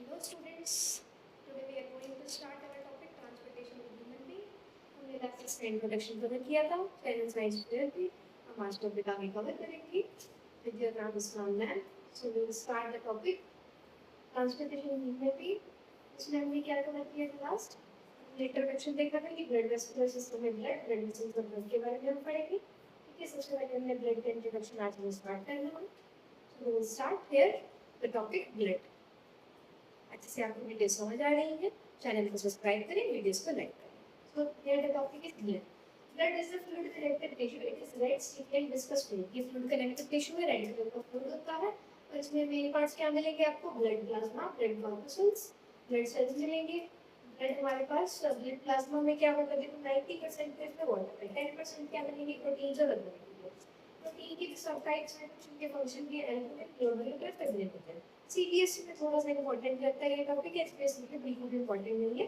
Hello students, today we are going to start our topic transportation of human being. हमने last इसका introduction cover किया था, channel science clear थी, हम आज टॉपिक आगे कवर करेंगे. With your name is Nan. So we will start the topic transportation of human being. इसमें हमने क्या कवर किया था लास्ट? इंट्रोडक्शन देखा था कि ब्लड वेस्कुलर सिस्टम में ब्लड वेसल्स और ब्लड के बारे में हम पढ़ेंगे. ठीक है, सबसे पहले हमने ब्लड का इंट्रोडक्शन आज में स्टार्ट करना है. So we will start here the topic blood. अच्छे से आपको वीडियो समझ आ रही है, चैनल को सब्सक्राइब करें, वीडियोस को लाइक करें. So here the topic is blood. Blood is the fluid connective tissue. It is red stiffened viscous fluid. ये फ्लूइड कनेक्टिव टिश्यू है, रेड कलर का फ्लूइड होता है और इसमें मेन पार्ट्स क्या मिलेंगे आपको? Blood plasma, blood corpuscles, blood cells मिलेंगे. ब्लड हमारे पास ब्लड प्लाज्मा में क्या होता है? 90% इसमें वाटर है, 10% क्या मिलेंगे? प्रोटीन्स और अदर मटेरियल्स. प्रोटीन की सब टाइप्स हैं, कुछ उनके फंक्शन भी एनाटॉमिक, न्यूरोमोलिकुलर, फिजियोलॉजिकल. सीबीएसई में थोड़ा सा इंपॉर्टेंट लगता है ये टॉपिक, स्पेसिफिकली बिल्कुल इंपॉर्टेंट नहीं है.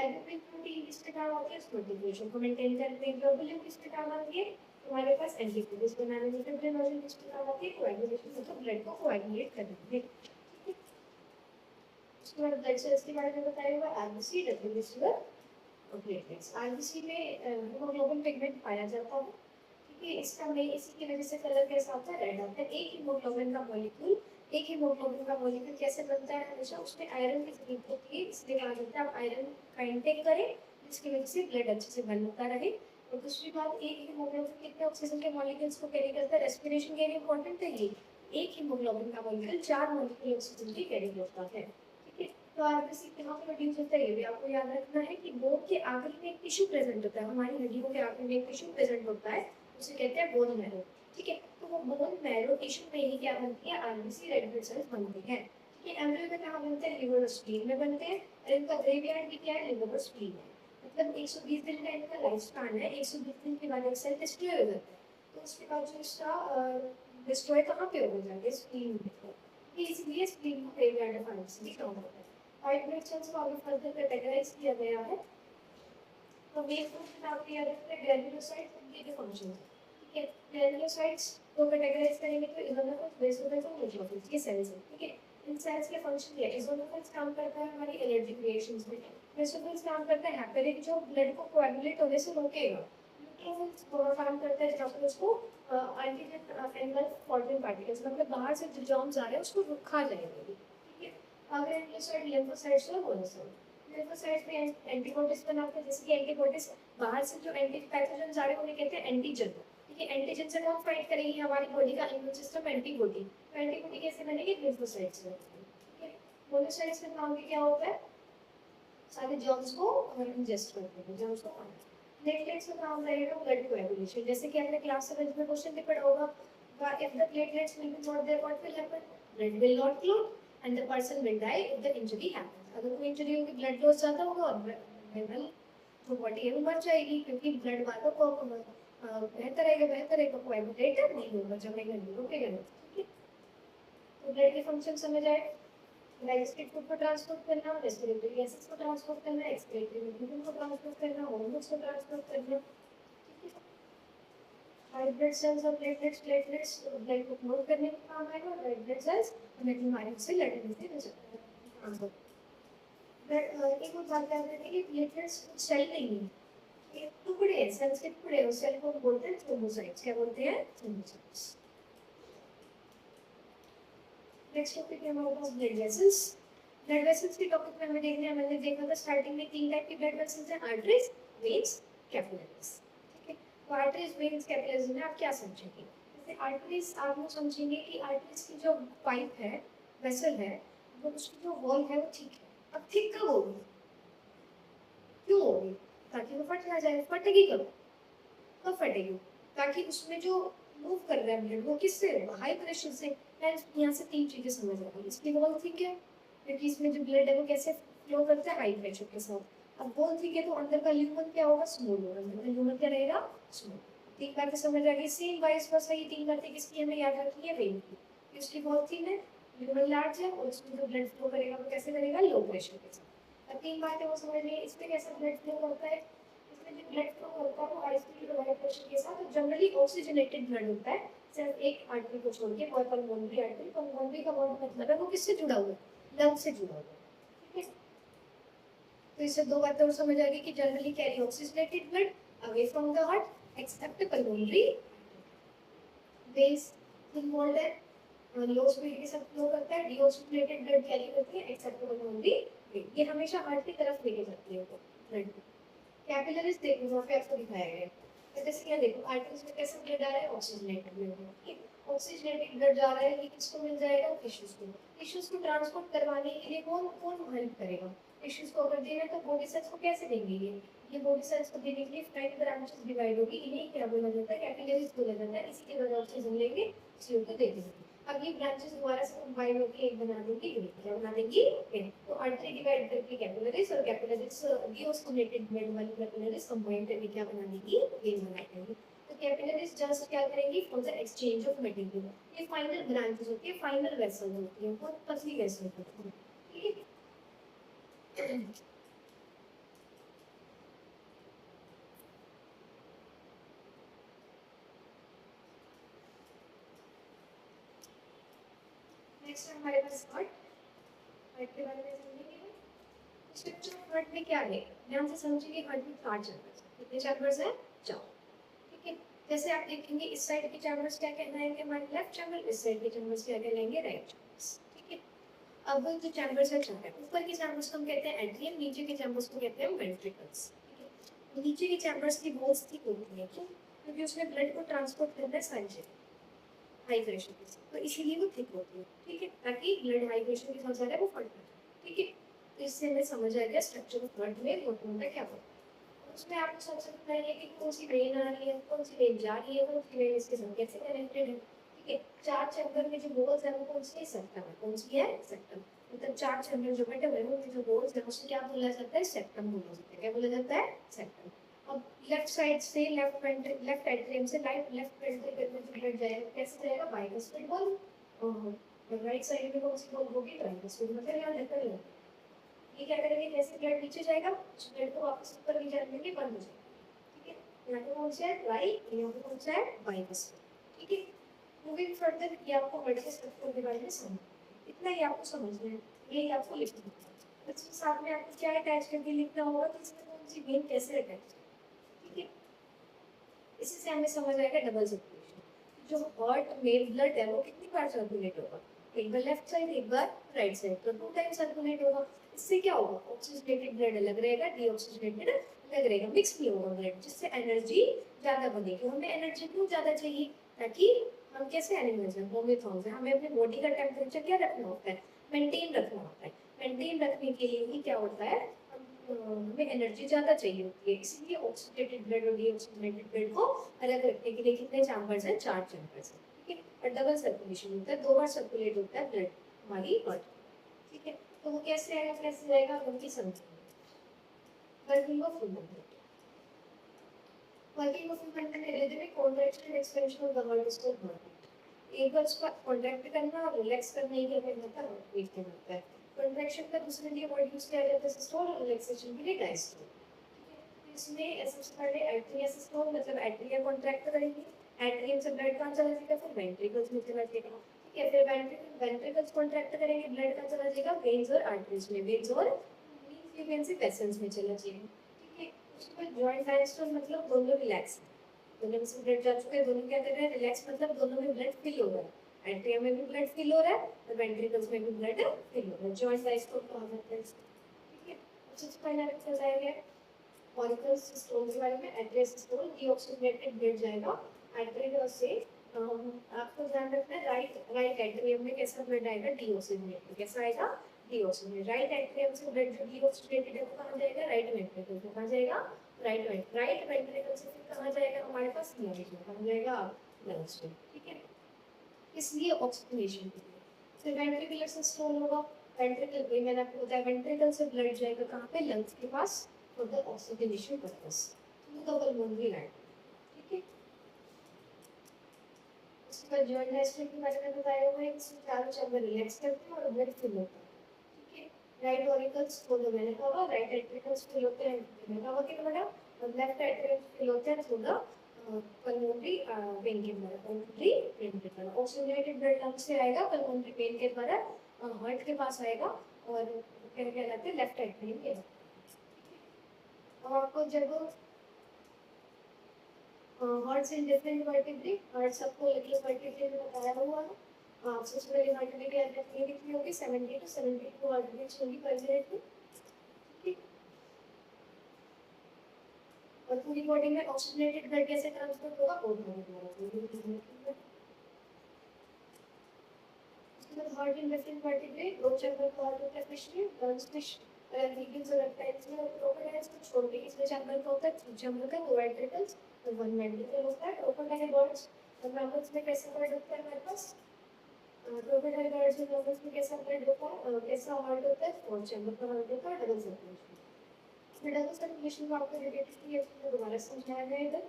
एल्बुमिन प्रोटीन किसके काम आती है? प्रोटीनेशन को मेंटेन करने. ग्लोबुलिन किसके काम आती है? हमारे पास एंटीबॉडीज बनाने में. फिब्रिनोजन किसके काम आती है? कोएगुलेशन, मतलब ब्लड को कोएगुलेट करने में. उसके बाद ब्लड सेल्स के बारे में बताया हुआ. आरबीसी, डब्ल्यू सेल और प्लेटलेट्स. आरबीसी में हीमोग्लोबिन पिगमेंट पाया जाता है. ठीक है, इसका में इसी की वजह से कलर कैसा होता है? रेड आता है. एक हीमोग्लोबिन का मॉलिक्यूल कैसे बनता है? हमेशा उसमें आयरन की जरूरत होती है, इसलिए कहा जाता है आप आयरन का इंटेक करें जिसकी वजह से ब्लड अच्छे से बनता रहे. और दूसरी बात, एक हीमोग्लोबिन कितने ऑक्सीजन के मॉलिक्यूल्स को कैरी करता है? रेस्पिरेशन के लिए इंपॉर्टेंट है ये. एक हीमोग्लोबिन का मॉलिक्यूल 4 मॉलिक्यूल ऑक्सीजन की कैरी करता है. ठीक है, तो आरबीसी कहाँ प्रोड्यूस होता है ये भी आपको याद रखना है कि बोन के आखिरी में एक टिश्यू प्रेजेंट होता है. हमारी हड्डियों के आखिरी में एक टिश्यू प्रेजेंट होता है, उसे कहते हैं बोन मैरो. ठीक है, तो वो बोन मैरो टिश्यू में ही क्या बनती है? आरबीसी, रेड ब्लड सेल्स बनती हैं. ठीक है, एम्ब्रियो में कहाँ बनते हैं? लिवर और स्प्लीन में बनते हैं. और इनका ग्रेवयार्ड भी क्या है? लिवर और स्प्लीन है. मतलब 120 दिन का इनका लाइफ स्पैन है. 120 दिन के बाद एक सेल डिस्ट्रॉय हो जाता है, तो उसके बाद जो इसका डिस्ट्रॉय कहाँ पे हो जाता है? स्प्लीन में. इसलिए स्प्लीन को ग्रेवयार्ड ऑफ आरबीसी कहा जाता है. व्हाइट ब्लड सेल्स को आगे फर्दर कैटेगराइज किया गया है. तो मेन फंक्शन आपको याद रखना है ग्रैन्युलोसाइट्स, उनके जो फंक्शन है. ठीक है, ग्रैन्युलोसाइट्स को कैटेगराइज करेंगे तो इज़ोनोफिल्स, बेसोफिल्स और न्यूट्रोफिल्स ये सेल्स हैं. ठीक है, इन सेल्स के फंक्शन क्या है? इज़ोनोफिल्स काम करता है हमारी एनर्जी क्रिएशंस में. बेसोफिल्स काम करता है हेपेरिक, जो ब्लड को कोएगुलेट होने से रोकेगा. न्यूट्रोफिल्स वो काम करता है जहाँ पर उसको एंटीजन एंगल फॉर्मिंग पार्टिकल्स, मतलब बाहर से जो जर्म्स आ रहे हैं उसको रोका जाएगा. ठीक है, अगर एंटीसाइड लिम्फोसाइट्स और मोनोसाइट. लिम्फोसाइट्स में एंटीबॉडीज बनाते हैं, जैसे कि एंटीबॉडीज बाहर से जो एंटी पैथोजेंस आ रहे हैं उन्हें कहते हैं एंटीजन. ठीक है, एंटीजन से कौन फाइट करेगी? हमारी बॉडी का इम्यून सिस्टम. एंटीबॉडी, तो एंटीबॉडी कैसे बनेगी? लिम्फोसाइट्स से. ठीक है, मोनोसाइट्स में काम क्या होता है? सारे जर्म्स को इंजेस्ट करते हैं, जर्म्स को खाना. प्लेटलेट्स में काम रहेगा ब्लड कोएगुलेशन. जैसे कि आपने क्लास 7 में क्वेश्चन भी पढ़ा होगा, if the platelets will be not there, what will happen? Blood will not flow and the person will die if the injury happens. अगर कोई इंजरी होगी, ब्लड लॉस ज़्यादा होगा और वेल तो बॉडी है मर जाएगी, क्योंकि ब्लड वालों को बेहतर है कोएगुलेट नहीं होगा, जमेगा नहीं, रुकेगा नहीं. ठीक है, तो ब्लड के फंक्शन समझ आए. डाइजेस्टिव फूड को ट्रांसपोर्ट करना, रेस्पिरेटरी गैसेस को ट्रांसपोर्ट करना, एक्सक्रीटरी मीडियम को ट्रांसपोर्ट करना, हार्मोन्स को ट्रांसपोर्ट करना. व्हाइट ब्लड सेल्स और प्लेटलेट्स ब्लड को क्लोट करने में काम आएगा, और रेड ब्लड सेल्स हमें बीमारियों से लड़ने से बचाएगा. एक और बात याद रखिए कि प्लेटलेट्स सेल नहीं है, ये टुकड़े हैं, सेल्स के टुकड़े. उस सेल को बोलते हैं थ्रोम्बोसाइट्स. क्या बोलते हैं? थ्रोम्बोसाइट्स. नेक्स्ट टॉपिक है हमारे पास ब्लड वेसल्स. ब्लड वेसल्स के टॉपिक में हमें देखने मैंने देखा था स्टार्टिंग में 3 टाइप के ब्लड वेसल्स हैं: आर्टरीज, वेन्स, कैपिलरीज. ठीक है, तो आर्टरीज, वेन्स, कैपिलरीज में आप क्या समझेंगे? जैसे आर्टरीज आप लोग समझेंगे कि आर्टरीज की जो पाइप है, वेसल है, वो उसकी जो वॉल है वो ठीक है. अब ठीक कब होगी? क्यों होगी? ताकि वो फट ना जाए. फटेगी कब? कब फटेगी? ताकि उसमें जो मूव कर रहा है ब्लड वो किससे होगा? हाई प्रेशर से. यहाँ से 3 चीजें समझ आ गई. इसकी वॉल ठीक है क्योंकि इसमें जो ब्लड है वो कैसे फ्लो करता है? हाई प्रेशर के साथ. अब वॉल ठीक है तो अंदर का ल्यूमन क्या होगा? स्मूथ होगा. अंदर का ल्यूमन क्या रहेगा? स्मूथ. 3 बातें समझ आ गई. सेम वाइस वर्सा ये 3 बातें किसकी हमें याद रखनी है? वेन की. उसकी वॉल थिन है, ल्यूमन लार्ज है, और उसमें जो ब्लड फ्लो करेगा वो कैसे करेगा? लो प्रेशर के साथ. अब 3 बातें वो समझ ली. इसमें कैसा ब्लड फ्लो करता है? इसमें जो ब्लड फ्लो होता है वो हाई स्पीड और हाई प्रेशर के साथ जनरली ऑक्सीजनेटेड ब्लड होता है. सिर्फ एक आर्टरी को छोड़ के, पल्मोनरी आर्टरी. पल्मोनरी का वर्ड मतलब है वो किससे जुड़ा हुआ है? लंग से जुड़ा हुआ है. तो इससे दो बातें और समझ आ गई कि generally carry oxygenated blood away from the heart accept pulmonary base involve है, लो स्पीड के साथ फ्लो करता है, डीऑक्सीजनेटेड ब्लड कैरी करती है एक्सेप्ट पल्मोनरी बेस, ये हमेशा हार्ट की तरफ लेके जाती है ब्लड। कैपिलरीज देखो वहाँ पे आपको दिखाया गया है, तो जैसे यहाँ देखो आर्टरीज में कैसे ब्लड आ रहा है, ऑक्सीजनेटेड ब्लड, ऑक्सीजनेटेड ब्लड जा रहा है, ये किसको मिल जाएगा, टिश्यूज को। टिश्यूज को ट्रांसपोर्ट करवाने के लिए कौन कौन हेल्प करेगा, टिश्यूज को अगर देना तो बॉडी सेल्स को कैसे देंगे, ये बॉडी सेल्स को देने के लिए 5 ब्रांचेस डिवाइड होगी, इन्हें क्या बोला जाता है, कैपिलरीज बोला जाता है, इसी के द्वारा ऑक्सीजन लेंगे, CO को दे देंगे। अब ये ब्रांचेस दोबारा से कंबाइन होकर एक बना देंगी, क्या बना देंगी, तो आर्टरी डिवाइड करके कैपिलरीज, और कैपिलरीज डीऑक्सीजनेटेड ब्लड वाली कैपिलरीज कंबाइन करके क्या बना देंगी, वेन बना देंगी। तो कैपिलरीज जस्ट क्या करेंगी, for the exchange of material, ये फाइनल ब्रांचेस होती है, फाइनल वेसल होती है, बहुत पतली वेसल होती है, ठीक है। नेक्स्ट हमारे पास हार्ट, हार्ट के बारे में समझेंगे। स्ट्रक्चर ऑफ हार्ट में क्या है, ध्यान से समझिए, हार्ट में 4 चैम्बर्स हैं, कितने चैम्बर्स हैं, 4, ठीक है। जैसे आप देखेंगे इस साइड के चैम्बर्स क्या कहलाएंगे, हमारे लेफ्ट चैम्बर, इस साइड के चैम्बर्स क्या कहलाएंगे, राइट चैम्बर्स, ठीक है। अब जो चैम्बर्स है 4 है, ऊपर के चैम्बर्स को हम कहते हैं एट्रियम, नीचे के चैम्बर्स को कहते हैं वेंट्रिकल्स, ठीक है। नीचे के चैम्बर्स की वॉल्स थिक होती है, क्यों, क्योंकि उसमें ब्लड को ट्रांसपोर्ट करना है सारी जगह हाई प्रेशर के साथ, तो इसीलिए वो थिक होती है, ठीक है, ताकि ब्लड हाई प्रेशर के साथ जा रहा है वो फट ना जाए, ठीक है। तो इससे हमें समझ आ गया स्ट्रक्चर ऑफ ब्लड में होता है क्या होता है। उसमें आपको सबसे पहले ये कि कौन सी वेन आ रही है, कौन सी वेन जा रही है, कौन सी वेन इसके साथ कैसे कनेक्टेड है, ठीक है। 4 चैम्बर में जो वॉल्स है वो कौन सी है, सेप्टम है, कौन सी है, सेप्टम, मतलब 4 चैम्बर जो बटे हुए हैं उनके जो वॉल्स है उसको क्या बोला जाता है, सेप्टम बोला जाता है, क्या बोला जाता है, सेप्टम। अब लेफ्ट साइड से लेफ्ट एट्रियम से लेफ्ट वेंट्रिकल में ब्लड जाएगा, कैसे जाएगा, बाइकस्पिड बॉल, और राइट साइड में कौन सी बॉल होगी, ट्राइकस्पिड, मतलब यहाँ लेफ्ट लेफ्ट, ये क्या करेंगे, जैसे ब्लड नीचे जाएगा ब्लड को वापस ऊपर ले जाने के बंद हो जाएगा, ठीक है। यहाँ पे कौन सा है, राइट, यहाँ पे कौन सा है, बाइकस्पिड, ठीक है। मूविंग फर्दर ये आपको हार्ट के स्ट्रक्चर के बारे में समझ, इतना ही आपको समझना है, यही आपको लिखना है, बच्चे साथ में आपको क्या अटैच करके लिखना होगा कि इसमें कौन सी वेन कैसे अटैच, ठीक है। इसी से हमें समझ आएगा डबल सर्कुलेशन, जो हार्ट में ब्लड है वो कितनी बार सर्कुलेट होगा, एक बार लेफ्ट साइड एक बार राइट साइड, तो 2 टाइम सर्कुलेट होगा। इससे क्या होगा, ऑक्सीजनेटेड ब्लड अलग रहेगा, डीऑक्सीजनेटेड अलग रहेगा, मिक्स भी होगा ब्लड, जिससे एनर्जी ज्यादा बनेगी। हमें एनर्जी क्यों ज्यादा चाहिए, ताकि हम कैसे एनिमल्स हैं, होमिथॉन्स हैं, हमें अपने बॉडी का टेम्परेचर क्या रखना होता है, मेंटेन रखना होता है, मेंटेन रखने के लिए ही क्या होता है, हमें एनर्जी ज़्यादा चाहिए होती है, इसीलिए ऑक्सीडेटेड ब्लड और डीऑक्सीडेटेड ब्लड को अलग रखने के लिए कितने चैम्बर्स हैं, 4 चैम्बर्स हैं, ठीक है। और डबल सर्कुलेशन होता है, 2 बार सर्कुलेट होता है ब्लड हमारी बॉडी, ठीक है। तो वो कैसे आएगा, कैसे जाएगा, उनकी समझ working of human blood, working of human blood rhythmic contraction and expansion of the heart is called heart. एक बार उसका कॉन्ट्रैक्ट करना और रिलैक्स करने के लिए होता है, वेट करना होता है। कॉन्ट्रैक्शन का दूसरे लिए वर्ड यूज किया जाता है सिस्टोल, और रिलैक्सेशन के लिए डायस्टोल, ठीक है। इसमें सबसे पहले एट्रिया सिस्टोल, मतलब एट्रिया कॉन्ट्रैक्ट करेंगे, एट्रियम से ब्लड कहाँ चला जाएगा, फिर वेंट्रिकल्स में चला जाएगा, ठीक है। फिर वेंट्रिकल्स कॉन्ट्रैक्ट करेंगे, ब्लड कहाँ चला जाएगा, वेन्स और आर्टरीज में, वेन्स और वेन्स से वेसल्स में चला जाएगा, ठीक है। उसके बाद जॉइंट डायस्टोल, मतलब दोनों रिलैक्स, दोनों में से ब्लड जा चुका है, दोनों क्या कर रहे हैं, रिलैक्स, मतलब दोनों में ब्लड फिल हो रहा है, एट्रियम में भी ब्लड फिल हो रहा है और वेंट्रिकल्स में भी ब्लड फिल हो रहा है, जॉइंट डायस्टोल कहा जाता है, ठीक है। सबसे पहले हमें बताया गया ऑरिकल सिस्टोल के बारे में, एट्रियल सिस्टोल, डीऑक्सीजनेटेड ब्लड जाएगा एट्रियल से, आपको ध्यान रखना है राइट एट्रियम में कैसा ब्लड आएगा, डीऑक्सीजनेटेड, कैसा आएगा, डीऑक्सीजनेटेड, राइट एट्रियम से ब्लड जो डीऑक्सीजनेटेड है वो कहाँ जाएगा, राइट वेंट्रिकल में, कहाँ जाएगा, राइट वेंट्रिकल से फिर कहाँ जाएगा, हमारे पास लंग्स में, कहाँ जाएगा, लंग्स में, ठीक है। इसलिए ऑक्सीजनेशन के लिए फिर वेंट्रिकुलर सिस्टोल होगा, वेंट्रिकल पे मैंने आपको बताया वेंट्रिकल से ब्लड जाएगा कहाँ पे, लंग्स के पास, for the oxygenation purpose to the pulmonary line, ठीक है। उसके बाद जॉइंट डायस्टोल के बारे में बताया हुआ है, इसमें चारों चैम्बर रिलैक्स करते हैं और ब्लड फिल होता है, ठीक है। राइट ऑरिकल्स को तो मैंने कहा, राइट एट्रिकल्स फिल होते हैं, मैंने कहा कि बड़ा, और लेफ्ट एट्रिकल्स फिल होते हैं थ्रू द पल्मोनरी वेन के द्वारा, पल्मोनरी वेन के द्वारा ऑक्सीजनेटेड ब्लड लंग्स से आएगा, पल्मोनरी वेन के द्वारा हार्ट के पास आएगा, और क्या कहलाते हैं, लेफ्ट एट्रियम के, अब आपको जब hearts in different vertebrae, heart सबको अलग अलग वर्टिब्रे में बताया हुआ है। सबसे पहले वर्टिब्रे की डेप्थ ये लिखनी होगी 70 to 72 वर्टिब्रेट्स होगी पर मिनट में, ठीक। और पूरी बॉडी में ऑक्सीजनेटेड ब्लड कैसे ट्रांसपोर्ट होगा वो द्वारा। हार्ट इन डिफरेंट वर्टिब्रे, दो चैम्बर का हार्ट होता है फिश में, लंग्स फिश लीगल्स और रेप्टाइल्स में, क्रोकोडाइल्स को छोड़ के इसमें चैम्बर का होता है, थ्री चैम्बर का, दो वेंट्रिकल्स और वन वेंट्रिकल होता है। क्रोकोडाइल बर्ड्स और मैमल्स में कैसा ब्लड होता है हमारे पास, क्रोकोडाइल बर्ड्स और मैमल्स में कैसा ब्लड होता है, कैसा हार्ट होता है, फोर चैम्बर का हार्ट होता है, डबल सर्कुलेशन। डबल सर्कुलेशन को आपको रिलेटेड दोबारा समझाया जाएगा,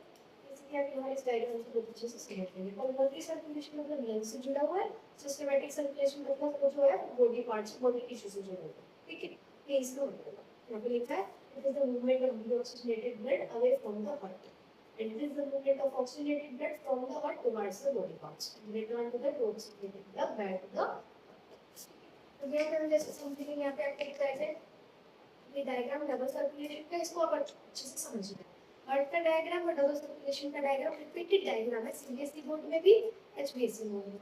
इसलिए आप यहाँ इस डायग्राम को बहुत अच्छे से समझ लेंगे। और मल्टी सर्कुलेशन मतलब लंग्स से जुड़ा हुआ है, सिस्टमैटिक सर्कुलेशन मतलब वो जो है बॉडी पार्ट्स, बॉडी टिश्यू से जुड़ा हुआ है, ठीक है। ये इसका मतलब है, यहाँ पे लिखा है it is the movement of deoxygenated blood away from the heart, and it is the movement of oxygenated blood from the heart towards the body parts and return to the deoxygenated blood back to the heart। तो ये हम जैसे समझेंगे यहाँ पे आपको लिखा है ये डायग्राम डबल सर्कुलेशन का, इसको आप अच्छे से समझिए। हार्ट का डायग्राम और डबल सर्कुलेशन का डायग्राम रिपीटेड डायग्राम है, सीबीएसई बोर्ड में भी, एचबीएसई बोर्ड में।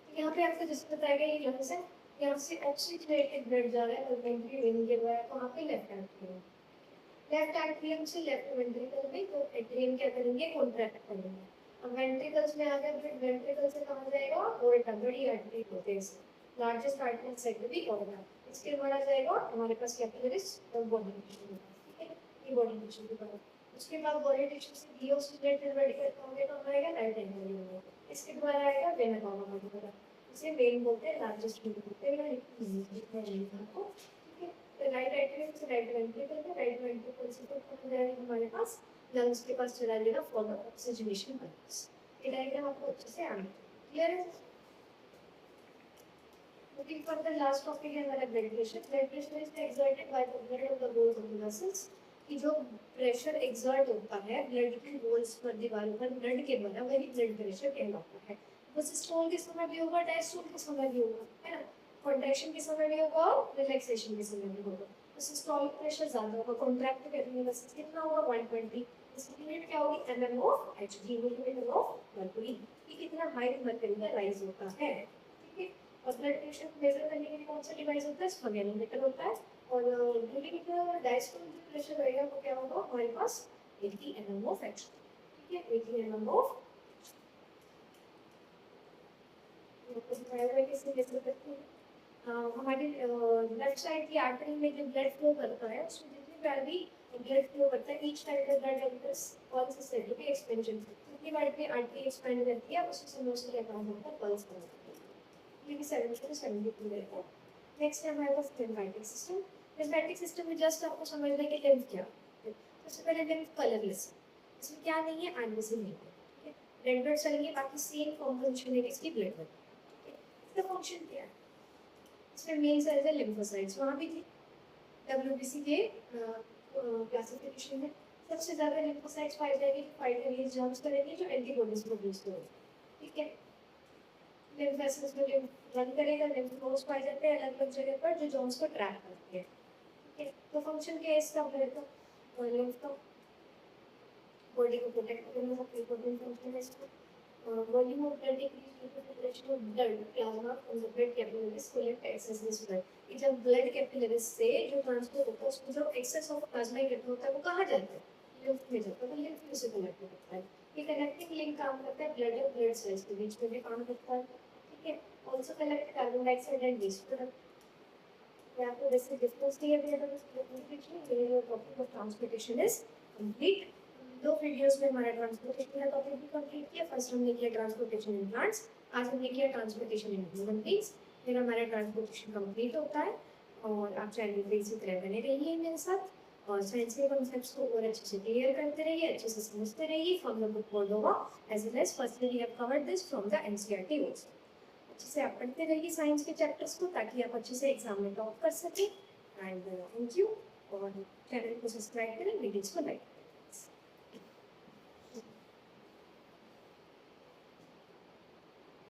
तो यहाँ पे आपको जैसे बताया गया ये लंग्स है, यहाँ से ऑक्सीजनेटेड ब्लड जा रहा है और वेंट्री वेन के द्वारा वहाँ पे लेफ्ट एट्रियम, लेफ्ट एट्रियम से लेफ्ट वेंट्रिकल में, तो एट्रियम क्या करेंगे कॉन्ट्रैक्ट करेंगे। अब वेंट्रिकल्स में आ गया ब्लड, वेंट्रिकल से कहाँ जाएगा और बड़ी आर्टरी होते हैं, लार्जेस्ट आर्टरी सेगमेंट भी ऑर्गन, इसके द्वारा जाएगा हमारे पास कैपिलरीज और बॉडी टिश्यू, ठीक है, ये बॉडी टिश्यू की तरफ। उसके बाद बॉडी टिश्यू से डीऑक्सीजनेटेड ब्लड कहोगे तो आएगा राइट एंगल में, इसके द्वारा आएगा वेन कहोगा बॉडी तरफ, इसे वेन बोलते हैं, लार्जेस्ट वेन बोलते हैं, आपको ठीक है। तो राइट एट्रियम से राइट वेंट्रिकल में, राइट वेंट्रिकल से तो जाएगा हमारे पास लंग्स के पास चला जाएगा फॉर द ऑक्सीजनेशन पर्पस। ये डायग्राम आपको अच्छे से आना क्लियर है। Looking for the last topic है हमारा blood pressure. Blood pressure is exerted by the blood of the bones of the muscles, कि जो प्रेशर एक्सर्ट होता है ब्लड के बोन्स पर, दीवारों पर ब्लड के द्वारा, वही ब्लड प्रेशर कहलाता है। वो सिस्टोल के समय भी होगा, डायस्टोल के समय भी होगा, है ना, कॉन्ट्रैक्शन के समय भी होगा और रिलैक्सेशन के समय भी होगा। तो सिस्टोलिक प्रेशर ज्यादा होगा, कॉन्ट्रैक्ट करने का कितना होगा 120, इसकी यूनिट क्या होगी MM of Hg, unit of mercury, ये कितना हाई मर्क्यूरी का राइज होता है, ठीक है। और ब्लड प्रेशर मेजर करने के लिए कौन सा डिवाइस होता है, स्फगेनोमीटर होता है। और ड्यूरिंग डायस्टोल जो प्रेशर रहेगा वो क्या होगा हमारे पास 80 mm ऑफ एक्शन, ठीक है, 80 mm ऑफ किससे कैसे करते हैं, हमारी लेफ्ट साइड की आर्टरी में जो ब्लड फ्लो करता है उसमें जितनी बार भी ब्लड फ्लो करता है each time the blood enters pulse is said to be expansion, जितनी बार भी आर्टरी एक्सपेंड करती है उसी समय उसका क्या काम होता है, पल्स करता है, ये भी 70 to 72 रहता है। नेक्स्ट है हमारे पास लिम्फेटिक सिस्टम। लिम्फेटिक सिस्टम में जस्ट आपको समझना है कि लिम्फ क्या है। सबसे पहले लिम्फ कलरलेस, इसमें क्या नहीं है, एडवेसिव नहीं है, रेड ब्लड सेल की बाकी सेम कॉम्पोजिशन है इसकी ब्लड में, इसका फंक्शन क्या है, इसमें मेन सेल्स है लिम्फोसाइट्स, वहाँ भी थी डब्ल्यूबीसी के क्लासिफिकेशन में सबसे ज़्यादा लिम्फोसाइट्स पाई जाएगी जो फाइट अगेंस्ट जर्म्स करेंगे, जो एंटीबॉडीज प्रोड्यूस करेंगे, ठीक है। लिम्फ वेसल्स में लिम्फ रन करेगा, लिम्फ नोड्स पाए जाते हैं अलग अलग जगह पर जो जॉन्स को ट्रैक करते हैं, ठीक है। तो फंक्शन क्या है इसका, ब्लड का और लिम्फ का बॉडी को प्रोटेक्ट करने का इंपॉर्टेंट फंक्शन है इसका। Volume of blood increase due to preparation of blood plasma from the blood capillaries to left access this blood, कि जब ब्लड कैपिलरीज से जो ट्रांसपोर्ट होता है उसमें जो एक्सेस ऑफ प्लाज्मा इकट्ठा होता है वो कहाँ जाता है, लिम्फ में जाता है, तो लिम्फ से कनेक्ट होता है। ये कनेक्टिंग लिंक काम करता है ब्लड और ब्लड सेल्स के बीच में भी काम करता है, ठीक है। Also collect carbon dioxide and waste product. यहाँ पे वैसे डिफरेंस नहीं है अवेलेबल इस topic of transportation is complete. दो वीडियोस में हमारा ट्रांसपोर्टेशन का टॉपिक भी कंप्लीट किया। फर्स्ट हमने किया ट्रांसपोर्टेशन इन प्लांट्स, आज हमने किया ट्रांसपोर्टेशन इन ह्यूमन बीइंग्स। फिर हमारा ट्रांसपोर्टेशन कंप्लीट होता है और आप चैनल पे इसी तरह बने रहिए मेरे साथ और साइंस के कॉन्सेप्ट्स को और अच्छे से क्लियर करते रहिए, अच्छे से समझते रहिए from the book Moldova as well as firstly we have covered this from the NCERT books. अच्छे से आप पढ़ते रहिए साइंस के चैप्टर्स को ताकि आप अच्छे से एग्जाम में टॉप कर सकें। एंड थैंक यू, और चैनल को सब्सक्राइब करें, वीडियोस को लाइक